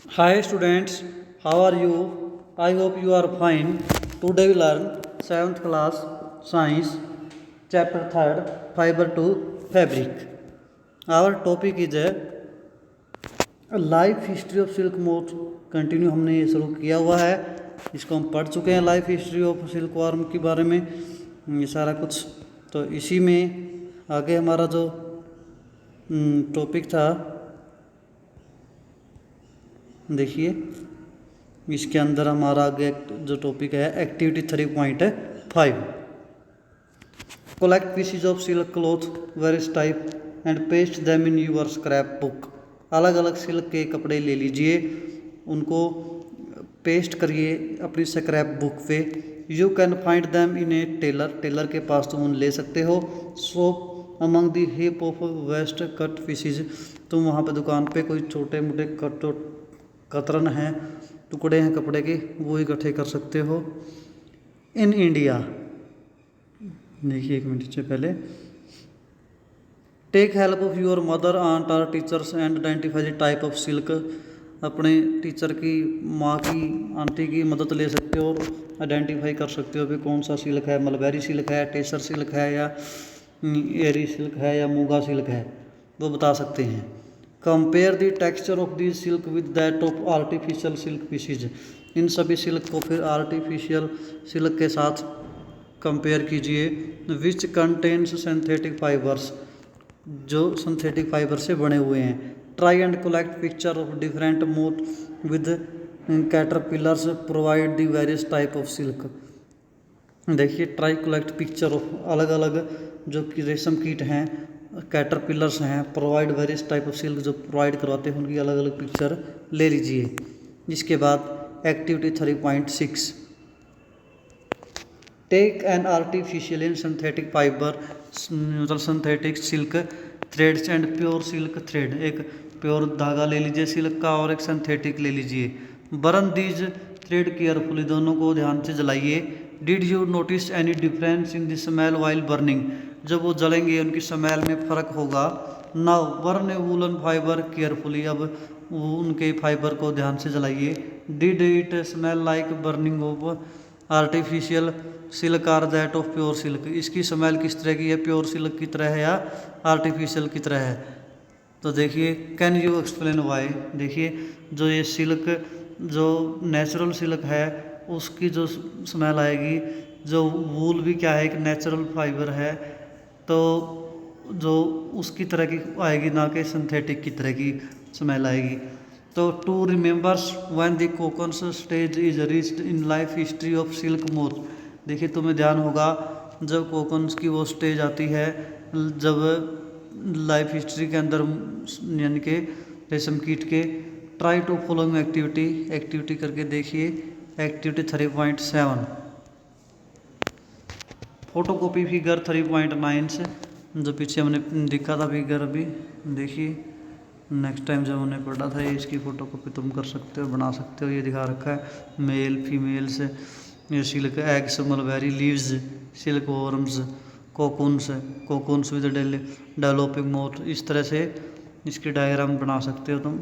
Hi students, how are you? I hope you are fine. Today we learn 7th class science chapter 3rd fiber to fabric. Our topic is a life history of silk moth. Continue हमने ये शुरू किया हुआ है, इसको हम पढ़ चुके हैं life history of silk warm के बारे में ये सारा कुछ। तो इसी में आगे हमारा जो टॉपिक था, देखिए इसके अंदर हमारा आगे जो टॉपिक है activity 3.5 collect pieces of silk cloth various type and paste them in your scrap book. अलग अलग सिल्क के कपड़े ले लीजिए, उनको पेस्ट करिए अपनी स्क्रैप बुक पे। You can find them in a tailor के पास तुम उन ले सकते हो। Soap among the heap of waste cut pieces, तुम वहाँ पे दुकान पे कोई छोटे मोटे कतरन हैं, टुकड़े हैं कपड़े के, वो इकट्ठे कर सकते हो। इन इंडिया, देखिए एक मिनट से पहले, take help of your mother aunt or teachers and identify the type of silk. अपने टीचर की, माँ की, आंटी की मदद ले सकते हो और आइडेंटिफाई कर सकते हो भी कौन सा सिल्क है, मलबेरी सिल्क है, टेसर सिल्क है, या एरी सिल्क है, या मूगा सिल्क है, वो बता सकते हैं। Compare the texture of the silk with that of artificial silk pieces. इन सभी सिल्क को फिर आर्टिफिशियल सिल्क के साथ कंपेयर कीजिए। विच कंटेन्स सिंथेटिक फाइबर्स, जो सिंथेटिक फाइबर से बने हुए हैं। Try and collect picture of different moth with caterpillars provide the various type of silk. देखिए ट्राई कलेक्ट पिक्चर ऑफ, अलग अलग जो कि रेशम कीट हैं, कैटरपिलर्स हैं, provide various type of silk जो प्रोवाइड करवाते हैं, उनकी अलग अलग पिक्चर ले लीजिए। इसके बाद activity 3.6 take an artificial and synthetic fibre, मतलब synthetic silk threads and pure silk thread. एक प्योर धागा ले लीजिए सिल्क का और एक सिंथेटिक ले लीजिए। बर्न दीज थ्रेड केयरफुली, दोनों को ध्यान से जलाइए। Did you notice any difference in the smell while burning, जब वो जलेंगे उनकी स्मेल में फ़र्क होगा। Now burn a woollen fibre carefully, अब वो उनके फाइबर को ध्यान से जलाइए। Did it smell like burning of artificial silk or that of pure silk, इसकी स्मेल किस तरह की है, प्योर सिल्क की तरह है या आर्टिफिशियल की तरह है। तो देखिए कैन यू एक्सप्लेन वाई। देखिए जो ये सिल्क, जो नेचुरल सिल्क है उसकी जो स्मेल आएगी, जो वूल भी क्या है, एक नेचुरल फाइबर है, तो जो उसकी तरह की आएगी, ना कि सिंथेटिक की तरह की स्मेल आएगी। तो to remembers when the cocoons stage is reached in life history of silk moth. देखिए तुम्हें ध्यान होगा जब कोकन्स की वो स्टेज आती है, जब लाइफ हिस्ट्री के अंदर, यानी कि रेशम कीट के। ट्राई टू फॉलोइंग एक्टिविटी करके देखिए। एक्टिविटी 3.7 फोटोकॉपी फिगर 3.9 से, जो पीछे हमने दिखा था फिगर, अभी देखिए नेक्स्ट टाइम जब हमने पढ़ा था, ये इसकी फ़ोटोकॉपी तुम कर सकते हो, बना सकते हो। ये दिखा रखा है मेल फीमेल्स, ये silk eggs, mulberry leaves, silk worms, cocoons with developing moth. इस तरह से इसकी डायग्राम बना सकते हो तुम।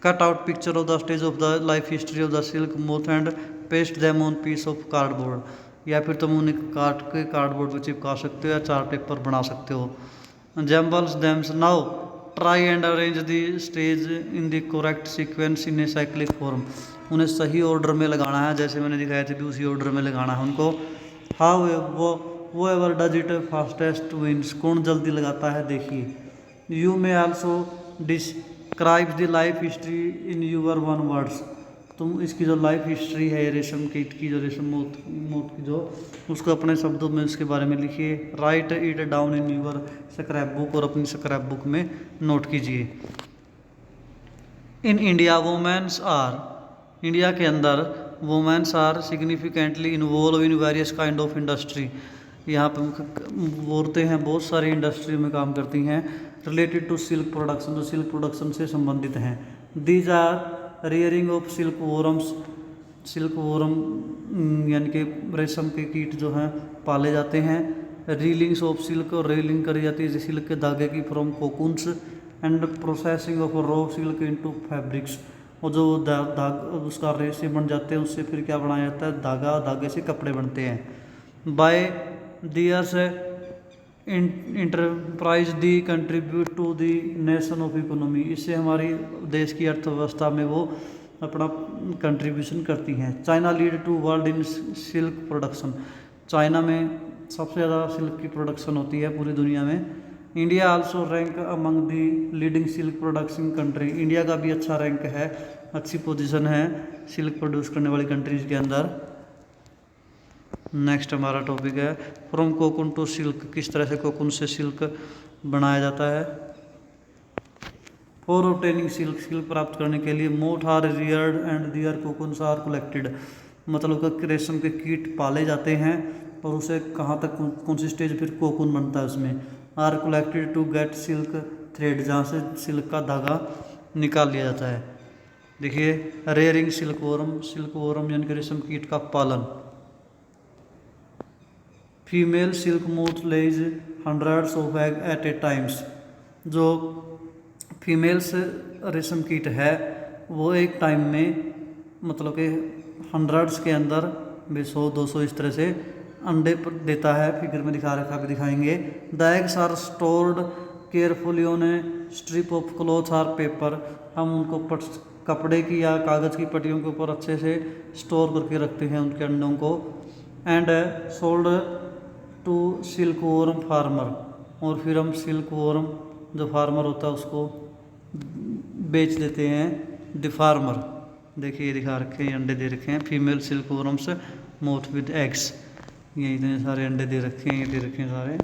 Cut out picture of the stage of the life history of the silk moth and paste them on piece of cardboard, या फिर तुम उन्हें काट के कार्डबोर्ड पर चिपका सकते हो या चार्ट पेपर बना सकते हो। Jumbles them now try and arrange the stage in the correct sequence in a cyclic form. उन्हें सही ऑर्डर में लगाना है, जैसे मैंने दिखाया था भी उसी ऑर्डर में लगाना है उनको। However does it fastest wins, कौन जल्दी लगाता है, देखिए। You may also describe the life history in your own words. तुम इसकी जो लाइफ हिस्ट्री है रेशम कीट की, जो रेशम मोथ की, जो उसको अपने शब्दों में उसके बारे में लिखिए। Write it down in your scrap book, और अपनी स्क्रैप बुक में नोट कीजिए। In India womens are, India के अंदर womens are significantly involve in various kind of industry. यहाँ पर औरतें हैं बहुत सारी इंडस्ट्री में काम करती हैं। रिलेटेड टू सिल्क प्रोडक्शन, जो सिल्क प्रोडक्शन से संबंधित हैं। These are rearing of silk worms, silk worm यानी कि रेशम के कीट जो हैं पाले जाते हैं। रीलिंग्स ऑफ सिल्क, और रीलिंग करी जाती है सिल्क के धागे की from cocoons, and processing of raw silk into fabrics, और जो उसका रेशे बन जाते हैं उससे फिर क्या बनाया जाता है, धागा, धागे से कपड़े बनते हैं। By theirs enterprise they contribute to the nation of economy, इससे हमारी देश की अर्थव्यवस्था में वो अपना कंट्रीब्यूशन करती हैं। China lead to world in silk production, China में सबसे ज़्यादा सिल्क की प्रोडक्शन होती है पूरी दुनिया में। India also rank among the leading silk production country, India का भी अच्छा रैंक है, अच्छी पोजीशन है सिल्क प्रोड्यूस करने वाली कंट्रीज के अंदर। नेक्स्ट हमारा टॉपिक है फ्रॉम कोकून टू सिल्क, किस तरह से कोकून से सिल्क बनाया जाता है। फॉर ऑब्टेनिंग सिल्क, सिल्क प्राप्त करने के लिए moth are reared and their cocoons are collected, मतलब रेशम के कीट पाले जाते हैं और उसे कहाँ तक, कौन सी स्टेज फिर कोकून बनता है उसमें। Are collected to get silk thread, जहाँ से सिल्क का धागा निकाल लिया जाता है। देखिए रेयरिंग सिल्कवॉर्म, सिल्कवॉर्म यानी कि रेशम कीट का पालन। Female silk moth lays hundreds of egg at a times, जो फीमेल्स रेशम कीट है वो एक टाइम में मतलब कि हंड्रेड्स के अंदर 100-200 इस तरह से अंडे देता है, फिगर में दिखा रखा, भी दिखाएंगे। The eggs are stored carefully on a strip of cloth or paper, हम उनको कपड़े की या कागज़ की पट्टियों के ऊपर अच्छे से स्टोर करके रखते हैं उनके अंडों को। And sold to silk worm farmer, और फिर हम सिल्क वॉर्म जो फार्मर होता है उसको बेच देते हैं द फार्मर। देखिए दिखा रखे हैं, अंडे दे रखे हैं, female silk worms moth with eggs, ये इतने सारे अंडे दे रखे हैं, ये दे रखे हैं सारे।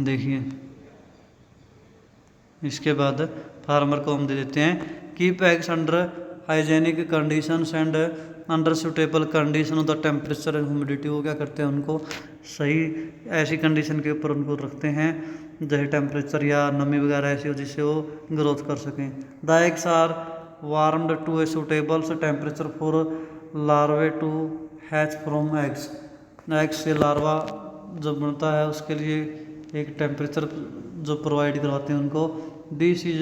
देखिए इसके बाद फार्मर को हम दे देते हैं keep eggs under hygienic conditions and under suitable condition of the temperature and humidity, वो क्या करते हैं उनको सही ऐसी कंडीशन के ऊपर उनको रखते हैं जैसे टेम्परेचर या नमी वगैरह ऐसी हो जिससे वो ग्रोथ कर सकें। The eggs are warmed to a suitable temperature for larvae to hatch from eggs, eggs से लार्वा जो बनता है उसके लिए एक टेम्परेचर जो प्रोवाइड करवाते हैं उनको। This is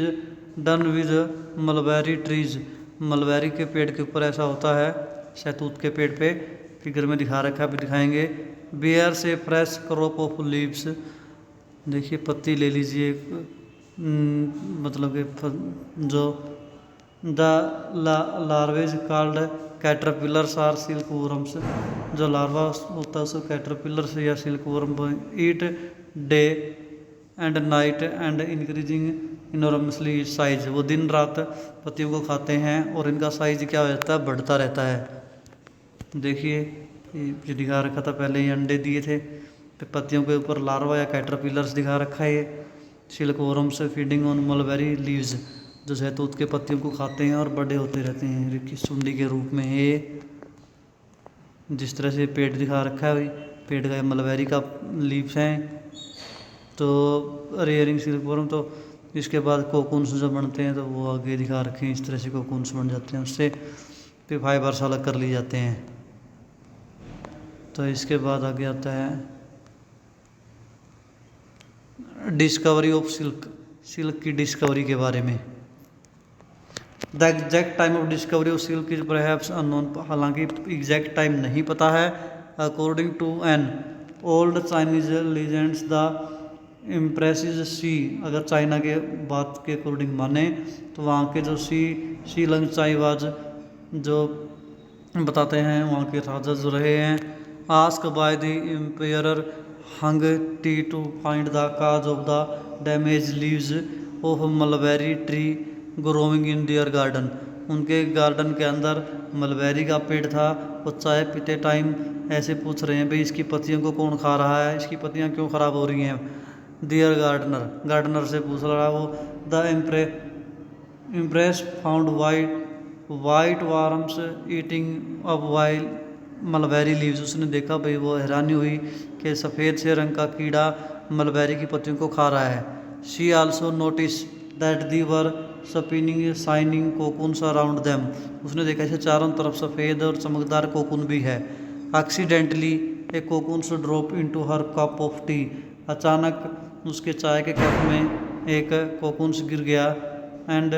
done with mulberry trees, mulberry के पेड़ के ऊपर ऐसा होता है, शहतूत के पेड़ पे, फिगर में दिखा रखा है, भी दिखाएंगे। बियर से फ्रेश क्रॉप ऑफ लीव्स, देखिए पत्ती ले लीजिए, मतलब कि जो the larvae called caterpillars are silk worms, जो लार्वा होता है उसको कैटरपिलर्स या silk worm eat day and night and increasing enormously size, वो दिन रात पत्तियों को खाते हैं और इनका साइज क्या हो जाता है, बढ़ता रहता है। देखिए ये दिखा रखा था पहले, ये अंडे दिए थे, तो पत्तियों के ऊपर लार्वा या कैटरपिलर्स दिखा रखा है। ये silk worms feeding on mulberry leaves, जो शहतूत के पत्तियों को खाते हैं और बड़े होते रहते हैं की सुंडी के रूप में। ये जिस तरह से पेट दिखा रखा है भाई, पेट का मलबेरी का लीव्स हैं। तो रेयरिंग सिल्क वॉर्म, तो इसके बाद कोकून्स जो बनते हैं तो वो आगे दिखा रखे हैं, इस तरह से कोकून्स बन जाते हैं, उससे फिर फाइबर्स अलग कर लिए जाते हैं। तो इसके बाद आगे आता है डिस्कवरी ऑफ सिल्क, सिल्क की डिस्कवरी के बारे में। The exact time of discovery of silk is perhaps unknown, हालांकि एग्जैक्ट टाइम नहीं पता है। According to an old Chinese legends the empresses Si, अगर चाइना के बात के अकॉर्डिंग माने तो वहाँ के जो शी लंग चाइवाज जो बताते हैं, वहाँ के राजा जो रहे हैं, ask by the emperor Huang Ti to find the cause of the damage leaves of mulberry tree growing in their garden, उनके गार्डन के अंदर मलबेरी का पेड़ था, वो चाय पीते टाइम ऐसे पूछ रहे हैं भाई इसकी पत्तियों को कौन खा रहा है, इसकी पत्तियां क्यों ख़राब हो रही हैं। डियर गार्डनर, गार्डनर से पूछ रहा है वो। The impress found white warms eating up while mulberry leaves, उसने देखा भाई, वो हैरानी हुई कि सफ़ेद से रंग का कीड़ा मलबेरी की पत्तियों को खा रहा है। She also notice that the were spinning shining cocoons around them, उसने देखा इसे चारों तरफ सफ़ेद और चमकदार कोकून भी है। Accidentally A cocoons drop into her cup of T, अचानक उसके चाय के कप में एक कोकून्स गिर गया and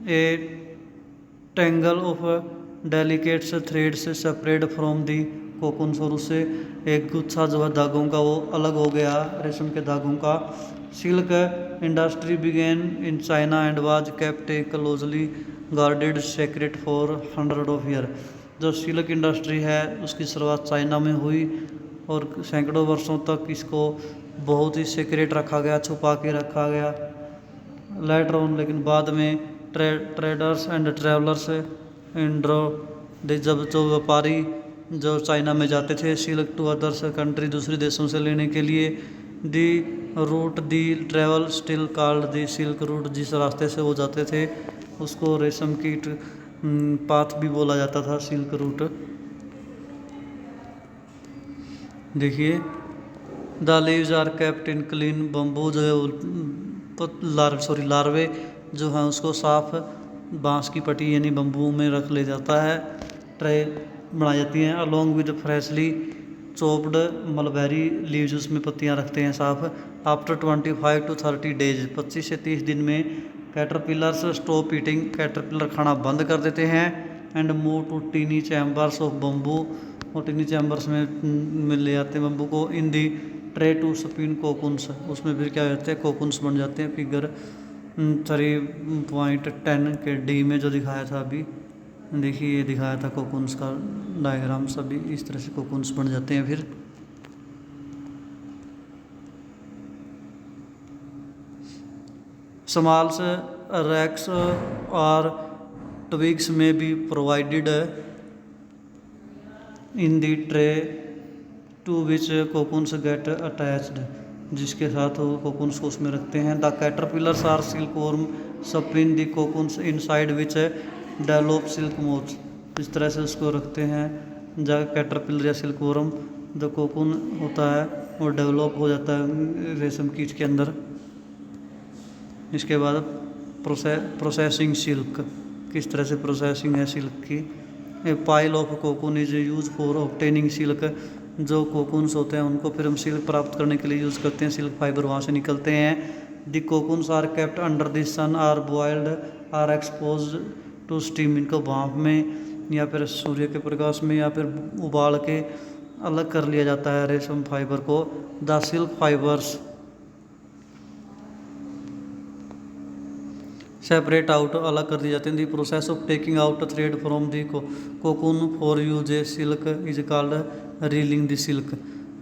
A tangle of delicates threads separate from the cocoons, और उससे एक गुच्छा जो है धागों का वो अलग हो गया, रेशम के धागों का। Silk industry began in China and was kept a closely guarded secret for 100 of year. जो सिल्क इंडस्ट्री है उसकी शुरुआत चाइना में हुई और सैकड़ों वर्षों तक इसको बहुत ही सीक्रेट रखा गया, छुपा के रखा गया। लेटर ऑन, लेकिन बाद में ट्रेडर्स एंड ट्रैवलर्स इंड्रो, जब जो व्यापारी जो चाइना में जाते थे सिल्क टू अदर्स कंट्री, दूसरे देशों से लेने के लिए, the route they travel still called the silk route, जिस रास्ते से वो जाते थे उसको रेशम की पाथ भी बोला जाता था, सिल्क रूट। देखिए the leaves are kept in clean bamboo, जो है लार्वे जो है उसको साफ बांस की पट्टी यानी बम्बू में रख ले जाता है, ट्रे बनाई जाती हैं। Along with freshly chopped mulberry leaves, उसमें पत्तियां रखते हैं साफ। आफ्टर 25 to 30 डेज, 25 से 30 दिन में कैटरपिलर्स स्टॉप ईटिंग, कैटरपिलर खाना बंद कर देते हैं। And move to tiny chambers of bamboo, और टीनी चैम्बर्स में ले जाते हैं बम्बू को। In the tray to spin cocoons, उसमें फिर क्या होते हैं कोकून्स बन जाते हैं। फिगर 3.10 के डी में जो दिखाया था अभी, देखिए ये दिखाया था कोकून्स का डायग्राम, सभी इस तरह से कोकून्स बन जाते हैं। फिर स्मॉल्स रैक्स और ट्विग्स में be provided in the tray to which cocoons get attached, जिसके साथ वो कोकून्स को उसमें रखते हैं। The caterpillars or silkworm spin the cocoons inside which develop silk moths, इस तरह से उसको रखते हैं। जब कैटरपिलर या सिल्कवॉर्म जो कोकून होता है वो डेवलप हो जाता है रेशम कीट के अंदर। इसके बाद प्रोसेसिंग सिल्क, किस तरह से प्रोसेसिंग है सिल्क की। ए pile of cocoon is use for obtaining silk, जो कोकून्स होते हैं उनको फिर हम सिल्क प्राप्त करने के लिए यूज़ करते हैं, सिल्क फाइबर वहाँ से निकलते हैं। The cocoons are kept under the sun or boiled or expose to steam, इनको भाप में या फिर सूर्य के प्रकाश में या फिर उबाल के अलग कर लिया जाता है रेशम फाइबर को। The silk fibres separate out, अलग कर दी जाती है। The process of taking out thread from the cocoon for use a silk is called reeling the silk,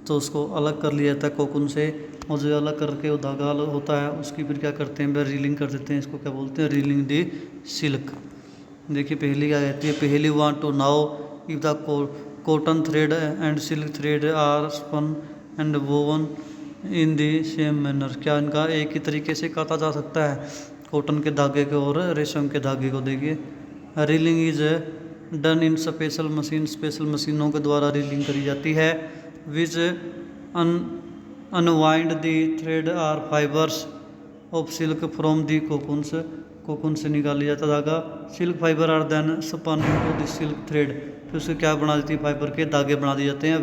तो उसको अलग कर लिया जाता है कोकून से, और जो अलग करके वो धागा होता है उसकी फिर क्या करते हैं रीलिंग कर देते हैं, इसको क्या बोलते हैं रीलिंग द सिल्क। देखिए पहली क्या कहती है, पहली want to know if the cotton thread and silk thread are spun and woven in the same manner, क्या इनका एक ही तरीके से काटा जा सकता है कॉटन के धागे को और रेशम के धागे को। देखिए reeling is done in special machine, special मशीनों के द्वारा रीलिंग करी जाती है। Which unwind the thread or fibres of silk from the cocoons, cocoon से निकाली जाता धागा। Silk fibre are then spun into the silk thread, फिर उसे क्या बना देती है फाइबर के धागे बना दिए जाते हैं।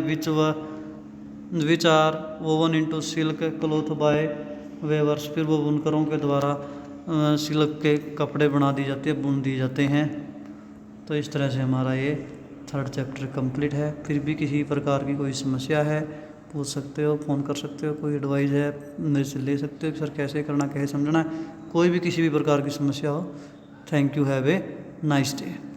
Which are woven into silk cloth by weavers, फिर वो बुनकरों के द्वारा सिल्क के कपड़े बना दी जाते हैं, बुन दिए जाते हैं। तो इस तरह से हमारा ये 3rd चैप्टर कंप्लीट है। फिर भी किसी प्रकार की कोई समस्या है पूछ सकते हो, फ़ोन कर सकते हो, कोई एडवाइस है मेरे से ले सकते हो कि सर कैसे करना कैसे समझना है, कोई भी किसी भी प्रकार की समस्या हो। Thank you, have a nice day.